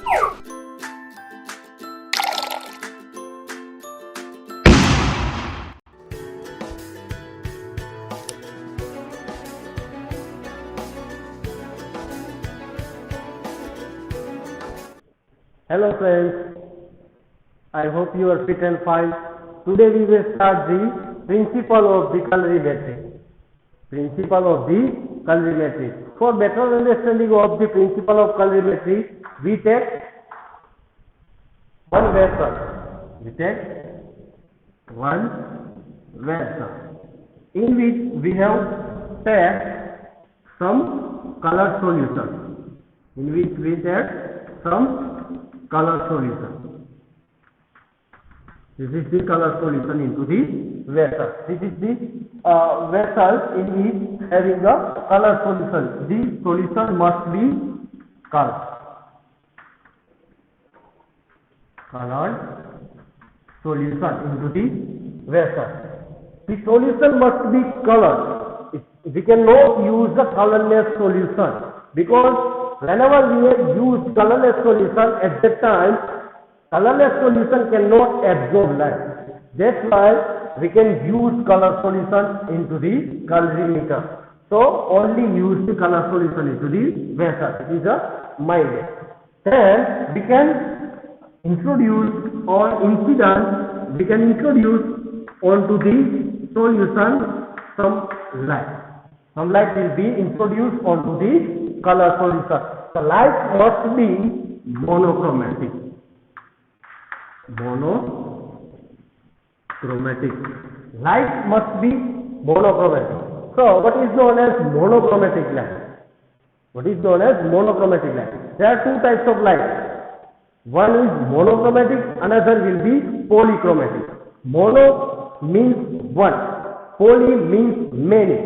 Hello friends, I hope you are fit and fine. Today we will start the principle of the colorimetry. Principle of the colorimetry. For better understanding of the principle of colorimetry, we take one vessel. We take one vessel in which we have set some color solution. In which we take some color solution. This is the color solution into the vessel. This is the vessel in which having the color solution. The solution must be colored. Colored solution into the vessel. The solution must be colored. We cannot use the colorless solution because whenever we have used colorless solution, at that time colorless solution cannot absorb light. That's why we can use color solution into the colorimeter. So only use the color solution into the vessel. It is a main way. Then we can introduce or incident. We can introduce onto the solution some light. Some light will be introduced onto the color solution. The light must be monochromatic. Monochromatic. Light must be monochromatic. So, what is known as monochromatic light? What is known as monochromatic light? There are two types of light. One is monochromatic, another will be polychromatic. Mono means one, poly means many.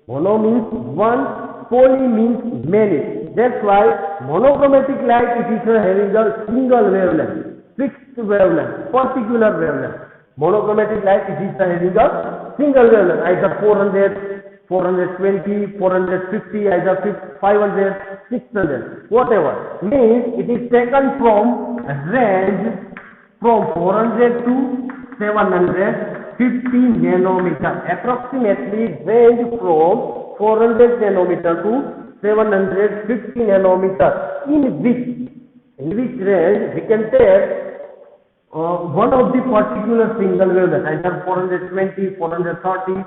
Mono means one, poly means many. That's why monochromatic light it is having a single wavelength, fixed wavelength, particular wavelength. Monochromatic light it is having a single wavelength, either 400, 420, 450, either 500, 600, whatever. Means it is taken from a range from 400 to 750 nanometer. Approximately range from 400 nanometer to 750 nanometer, in which range we can take one of the particular single wavelength, either 420, 430,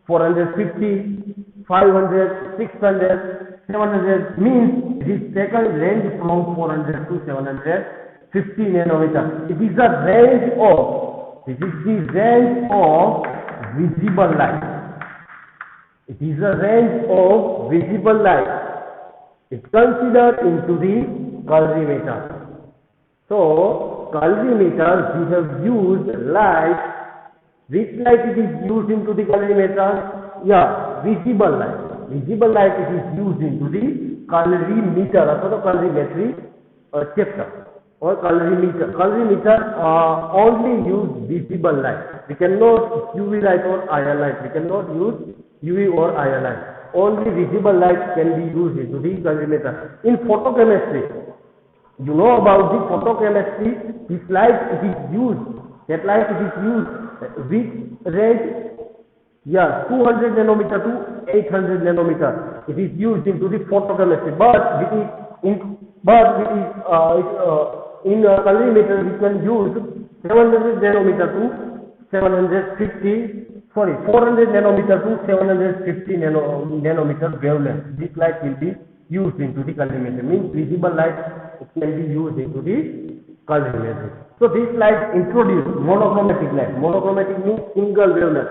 450, 500, 600, 700, means it is taken range from 400 to 750 nanometer. It is the range of visible light. It is a range of visible light. It's considered into the colorimeter. So, colorimeter we have used light. Which light it is used into the colorimeter? Yeah, visible light. Visible light it is used into the colorimeter or the colorimetry chapter or colorimeter. Colorimeter only use visible light. We cannot UV light or IR light. We cannot use UV or IR light. Only visible light can be used into the colorimeter. In photochemistry, you know about the photochemistry, this light it is used, that light it is used with range, 200 nanometer to 800 nanometer. It is used into the photochemistry, but in colorimeter we can use 700 nanometer to 400 nanometer to 750 nanometer wavelength. This light will be used into the colorimeter. Means visible light can be used into the colorimeter. So this light introduced monochromatic light. Monochromatic means single wavelength.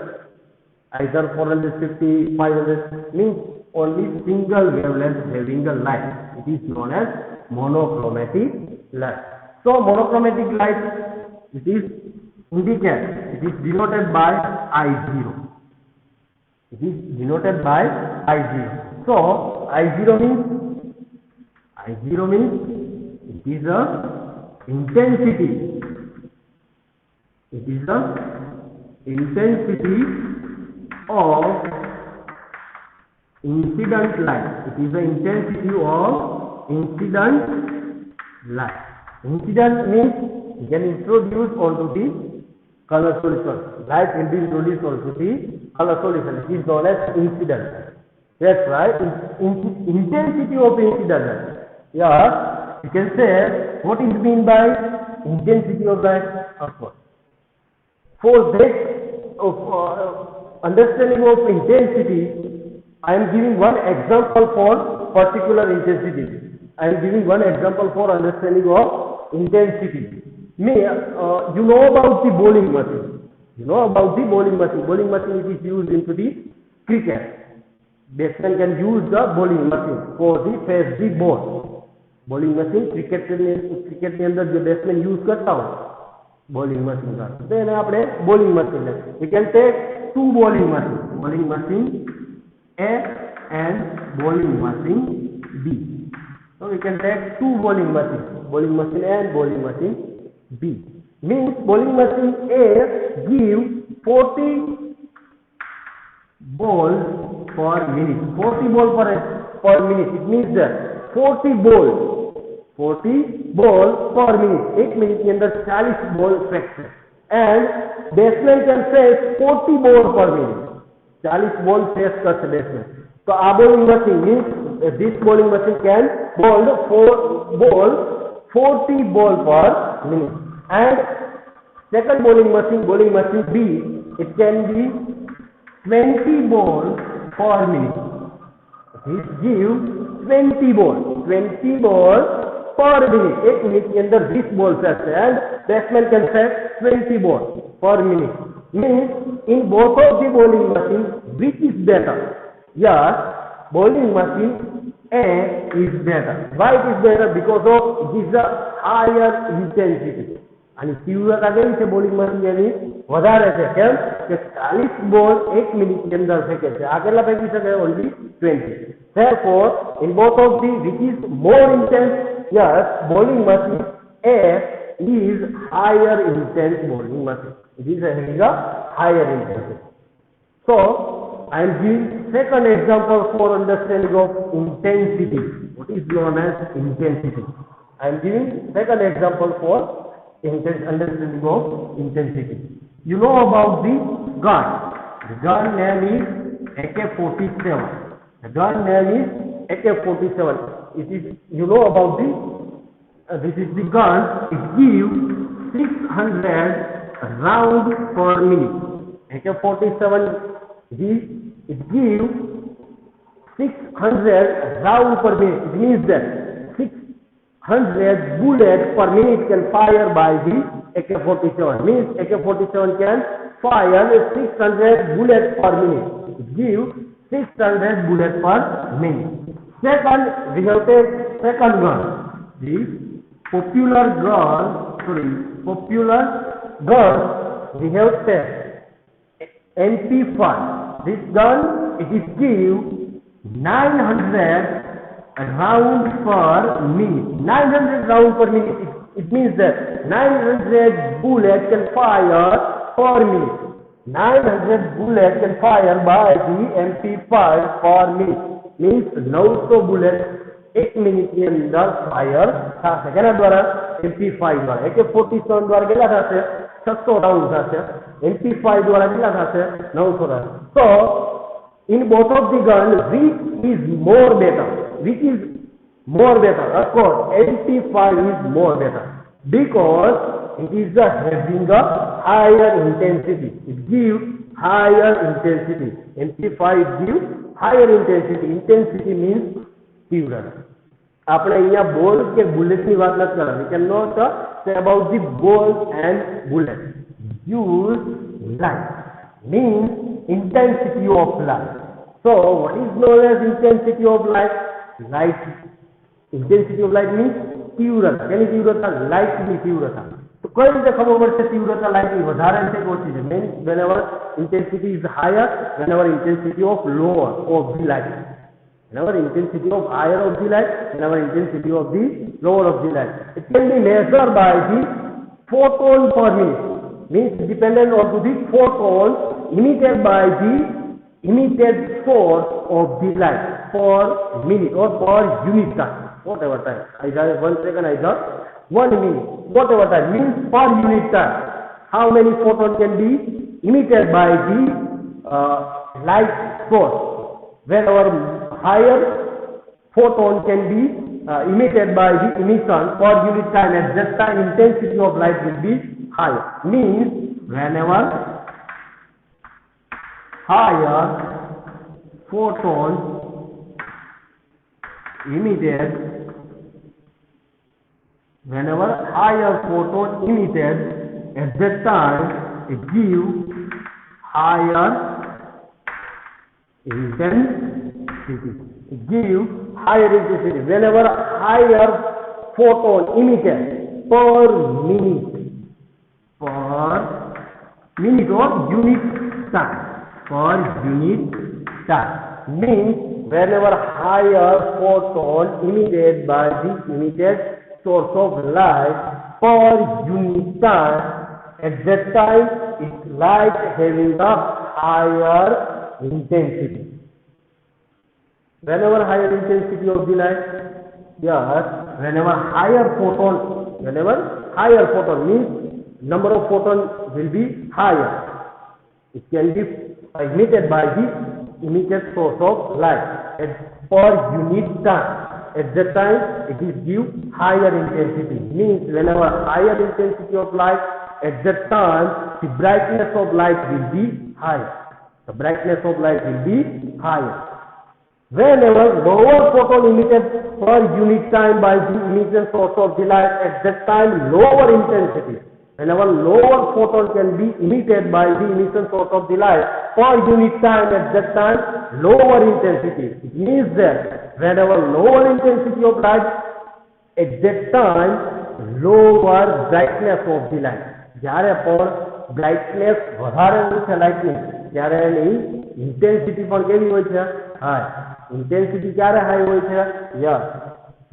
Either 450, 500 means only single wavelength having a light. It is known as monochromatic light. So monochromatic light it is indicated, it is denoted by I0. It is denoted by I0. So I0 means it is a intensity. It is the intensity of incident light. It is the intensity of incident light. Incident means you can introduce onto the color solution. Light will be introduced onto the color solution. It is known as incident. That's right. Intensity of incident. Yeah, you can say what is mean by intensity of light. Of course. For that understanding of intensity, I am giving one example for particular intensity. I am giving one example for understanding of intensity. You know about the bowling machine. You know about the bowling machine. Bowling machine is used into the cricket. Batsman can use the bowling machine for the face the ball. Bowling machine cricket ની અંદર જે batsman use કરતા હોય bowling machine का तो એને આપણે bowling machine લે. We can take two bowling machine A and bowling machine B. So we can take two bowling machine A and bowling machine B. Means bowling machine A give 40 balls per minute. 40 ball per minute. It means that 40 balls per minute. 1 minute ની અંદર 40 ball ફેંકશે. And batsman can face 40 ball per minute. 40 ball face કરશે batsman. So આ bowling machine means this bowling machine can bowl 40 ball per minute. And second bowling machine B, it can be 20 ball per minute. This gives 20 ball per minute. 1 minute ની અંદર 20 ball ફેંકશે and batsman can face 20 ball per minute. Means in both of the bowling machines, which is better? Yes, bowling machine A is better. Why it is better? Because of it is a higher intensity. અને તીવ્રતા કેવી છે bowling machine એની વધારે છે. કેમ કે 40 બોલ 1 મિનિટની અંદર ફેંકે છે. આ કેટલા ફેંકી શકે? Only 20. Therefore, in both of the which is more intense, yes, bowling machine A is higher intense bowling machine. It is having a higher intensity. So, I am giving second example for understanding of intensity. What is known as intensity? I am giving second example for understanding of intensity. You know about the gun. The gun name is AK-47. The gun name is AK-47. It is, you know about the this is the gun. It gives 600 rounds per minute. AK-47 it gives 600 rounds per minute. It means that 600 bullets per minute can fire by the AK-47. Means AK-47 can fire 600 bullets per minute. It gives 600 bullets per minute. Second, we have take second gun. This popular gun, we have take MP5. This gun, it is give 900 rounds per minute. 900 rounds per minute. It means that 900 bullets can fire per minute. 900 bullets can fire by the MP5 per minute. Means 900 bullets 1 minute ની અંદર fire થશે. કેના દ્વારા? MP5 દ્વારા. AK-47 દ્વારા કેટલા થશે? 600 round થશે. MP5 દ્વારા કેટલા થશે? 900 round. So, in both of the guns, which is more better? Which is more better? Of course, MP5 is more better because it is having a higher intensity. It gives higher intensity. MP5 gives higher intensity. Intensity means તીવ્રતા. આપણે અહીંયા બોલ કે બુલેટની વાત નથી કરતા. We cannot say about the ball and bullet. Use light means intensity of light. So, what is known as intensity of light? Light. Intensity of light means તીવ્રતા. કેની તીવ્રતા? લાઇટ ની તીવ્રતા. તો કઈ રીતે ખબર પડશે તીવ્રતા લાઇટ ની વધારે છે કે ઓછી છે? Means whenever intensity is higher, whenever intensity of lower of the light. Whenever intensity of higher of the light, whenever intensity of the lower of the light. It can be measured by the photon per minute. Means dependent on the photon emitted by the emitted source of the light per minute or per unit time. whatever time, either 1 second, either 1 minute, whatever time, means per unit time. How many photons can be emitted by the light source? Whenever higher photon can be emitted by the emission per unit time, at that time intensity of light will be higher. Means whenever higher photon emitted, at that time it gives higher intensity. Whenever higher photon emitted per minute or unit time, means whenever higher photon emitted by the emitted source of light per unit time, at that time its light having a higher intensity. Whenever higher intensity of the light, yes, whenever higher photon means number of photons will be higher. It can be emitted by the emitted source of light per unit time. At that time it is give higher intensity. Means whenever higher intensity of light, at that time the brightness of light will be higher. Whenever lower photon emitted per unit time by the emission source of the light, at that time lower intensity. Whenever lower photon can be emitted by the emission source of the light per unit time, at that time lower intensity. It means that whenever lower intensity of light, at that time lower brightness of the light. જ્યારે પણ brightness વધારે હોય છે લાઇટની, ત્યારે એની intensity પણ કેવી હોય છે? હાઈ. ઇન્ટેન્સિટી ક્યારે હાઈ હોય છે? યસ,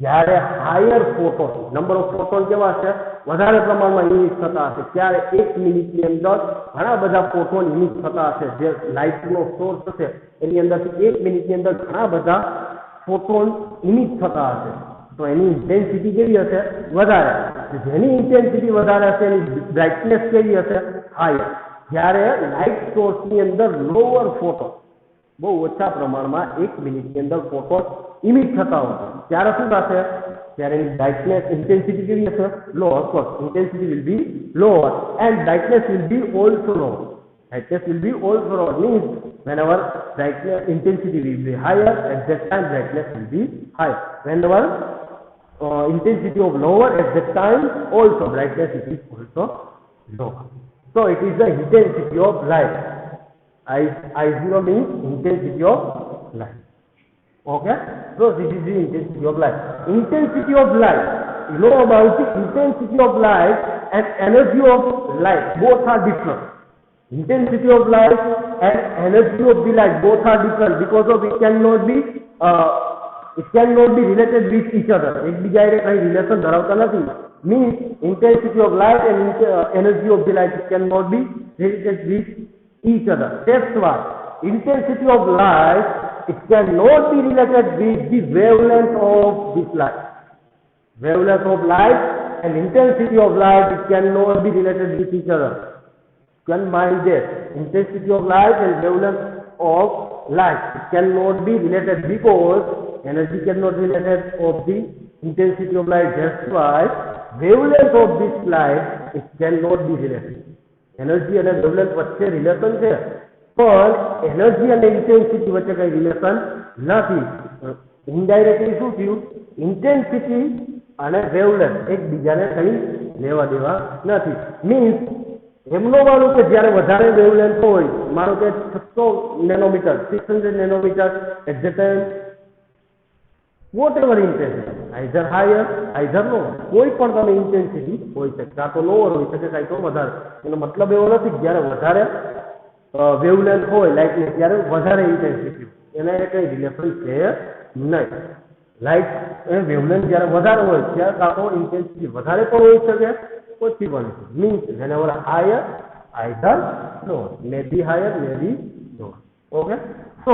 જ્યારે higher photon, number of photon કેવા છે? વધારે પ્રમાણમાં ઇમિટ થતા હશે. ત્યારે 1 મિનિટની અંદર ઘણા બધા ફોટોન ઇમિટ થતા હશે. જે લાઇટનો સોર્સ હશે એની અંદરથી 1 મિનિટની અંદર ઘણા બધા ફોટોન ઇમિટ થતા હશે. તો એની ઇન્ટેન્સિટી કેવી હશે? વધારે. જેની ઇન્ટેન્સિટી વધારે હશે એની બ્રાઇટનેસ કેવી હશે? હાયર. જ્યારે લાઇટ સોર્સની અંદર લોઅર ફોટોન, બહુ ઓછા પ્રમાણમાં 1 મિનિટની અંદર ફોટોન ઇમિટ થતા હોય, ત્યારે શું થશે? ત્યારે એની બ્રાઇટનેસ ઇન્ટેન્સિટી કેવી હશે? Low. Of course intensity will be lower and brightness will be also lower. Means whenever brightness intensity will be higher, at that time brightness will be higher. Whenever intensity of lower, at that time also brightness is also lower. So it is the intensity of light. I0 means intensity of light. Okay, so this is the intensity of light. Intensity of light, you know about the intensity of light and energy of light, both are different. Intensity of light and energy of the light both are different, because of it cannot be related with each other. એકબીજા હારે કઈ relation ધરાવતા નથી. Means intensity of light and energy of the light cannot be related with each other. That's why intensity of light, it cannot be related with the wavelength of this light. Wavelength of light and intensity of light, it cannot be related with each other. You can mind that intensity of light and wavelength of light, it cannot be related, because energy cannot be related of the intensity of light. That's why wavelength of this light, it cannot be related. Energy and wavelength વચ્ચે relation છે, પણ energy અને intensity વચ્ચે કઈ relation નથી. Indirectly શું થયું? Intensity અને વેવલેન્થ એકબીજાને કઈ લેવા દેવા નથી. મીન્સ એમનો માનું કે જ્યારે વધારે વેવલેન્થ હોય, મારો કે 600 nanometer, 600 nanometer, at the time whatever intensity, either higher, either lower, કોઈ પણ તમે ઇન્ટેન્સિટી હોઈ શકે, કાં તો લોઅર હોઈ શકે, કાં તો વધારે. એનો મતલબ એવો નથી કે જ્યારે વધારે વેવલેન્થ હોય લાઇટની, ત્યારે વધારે ઇન્ટેન્સિટી, એના કઈ રિલેશન છે નહીં. લાઇટ વેવલેન્થ જ્યારે વધારે હોય ત્યારે કાં તો ઇન્ટેન્સિટી વધારે પણ હોઈ શકે, ઓછી પણ. Means whenever higher, either lower, may be higher, may be lower. Okay, so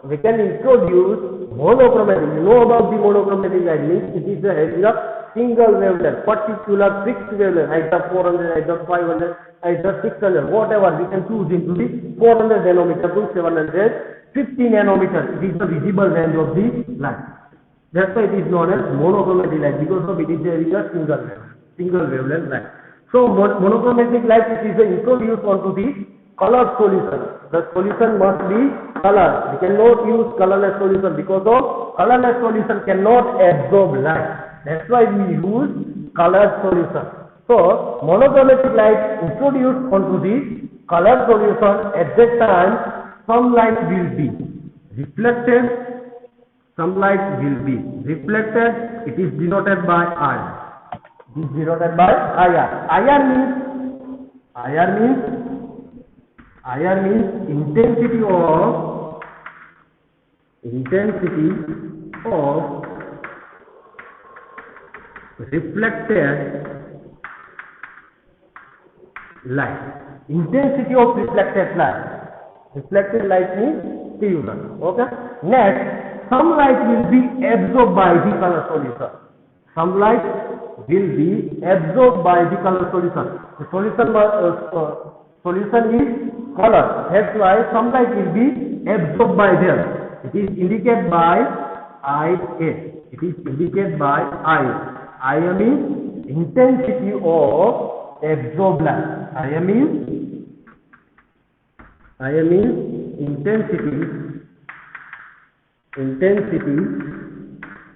we can introduce monochromatic. You know about the monochromatic light means it is having a single wavelength, particular fixed wavelength, either 400, either 500, either 600, whatever we can choose into the 400 nanometer to 750 nanometer. It is the visible range of the light. That's why it is known as monochromatic light, because of it is having a single wavelength light. So monochromatic light, it is introduced onto the color solution. The solution must be color. We cannot use colorless solution because of colorless solution cannot absorb light. That's why we use color solution. So monochromatic light introduced onto the color solution. At that time, some light will be reflected, some light will be reflected. It is denoted by I. It is denoted by IR. IR means intensity of reflected light. Intensity of reflected light. Reflected light means PU. Okay. Next, some light will be absorbed by the color solution. Some light will be absorbed by the color solution. The solution is color. That's why some light will be absorbed by them. It is indicated by IA. It is indicated by IA. IA means intensity of absorbed light. IA means intensity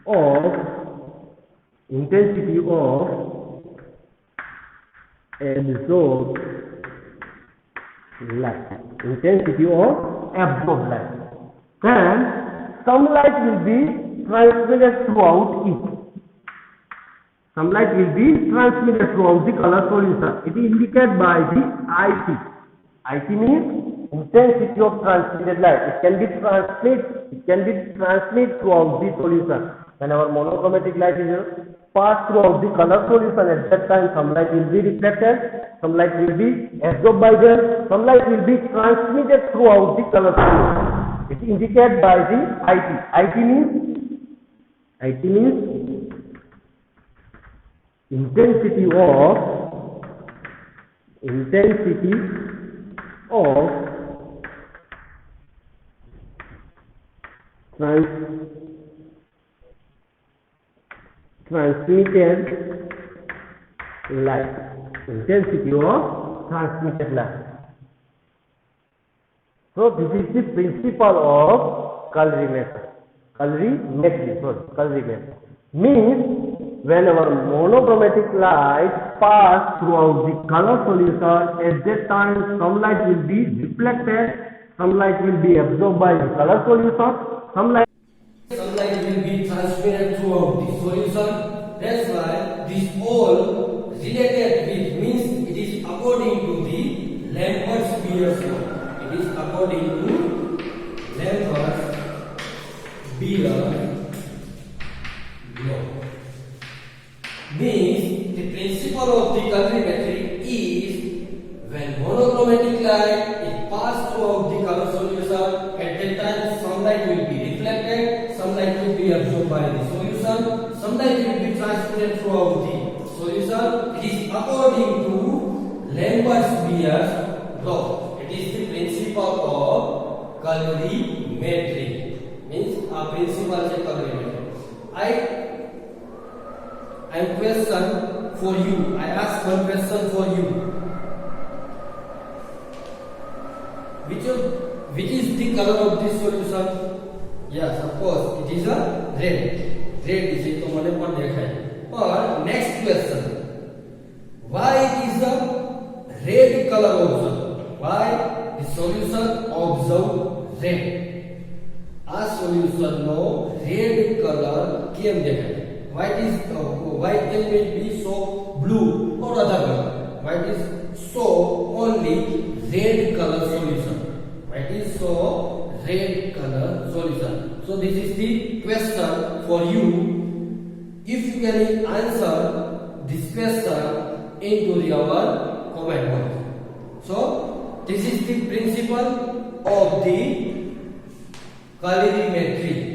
of absorbed light. Intensity of absorbed light. Then some light will be transmitted throughout it. Some light will be transmitted throughout the color solution. It is indicated by the IT. IT means intensity of transmitted light. It can be transmitted throughout the solution. Whenever monochromatic light is passed throughout the color solution, at that time some light will be reflected, some light will be absorbed by them, some light will be transmitted throughout the color solution. It is indicated by the IT. IT means intensity of transmitted light. Intensity of transmitted light. So this is the principle of colorimetry. Colorimetry means whenever monochromatic light pass throughout the color solution, at that time some light will be reflected, some light will be absorbed by the color solution, some light will be transmitted throughout the solution. That's why this all related with means it is according to the Lambert-Beer's law. It is according to Lambert-Beer's law. Means the principle of the colorimetry is when monochromatic light is passed throughout the color solution, at that time some light will be reflected, some light will be absorbed by the solution, some light will be transmitted throughout the solution. It is according to Lambert-Beer's law. It is the principle of colorimetry. Means a principle of colorimetry. I question for you. I ask one question for you. Which is the color of this solution? Yes, of course, it is a red. Red is it. But next question. Why is a red color observed? Why the solution observed red? A solution no red color came there. Why can it be so blue or other color? Why is so only red color solution? Why is so red color solution? So this is the question for you. If you can answer this question into our comment box. So this is the principle of the calorimetry.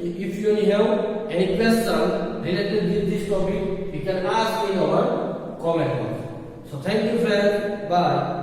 If you have any question related with this topic, you can ask in our comment box. So thank you friends. Bye.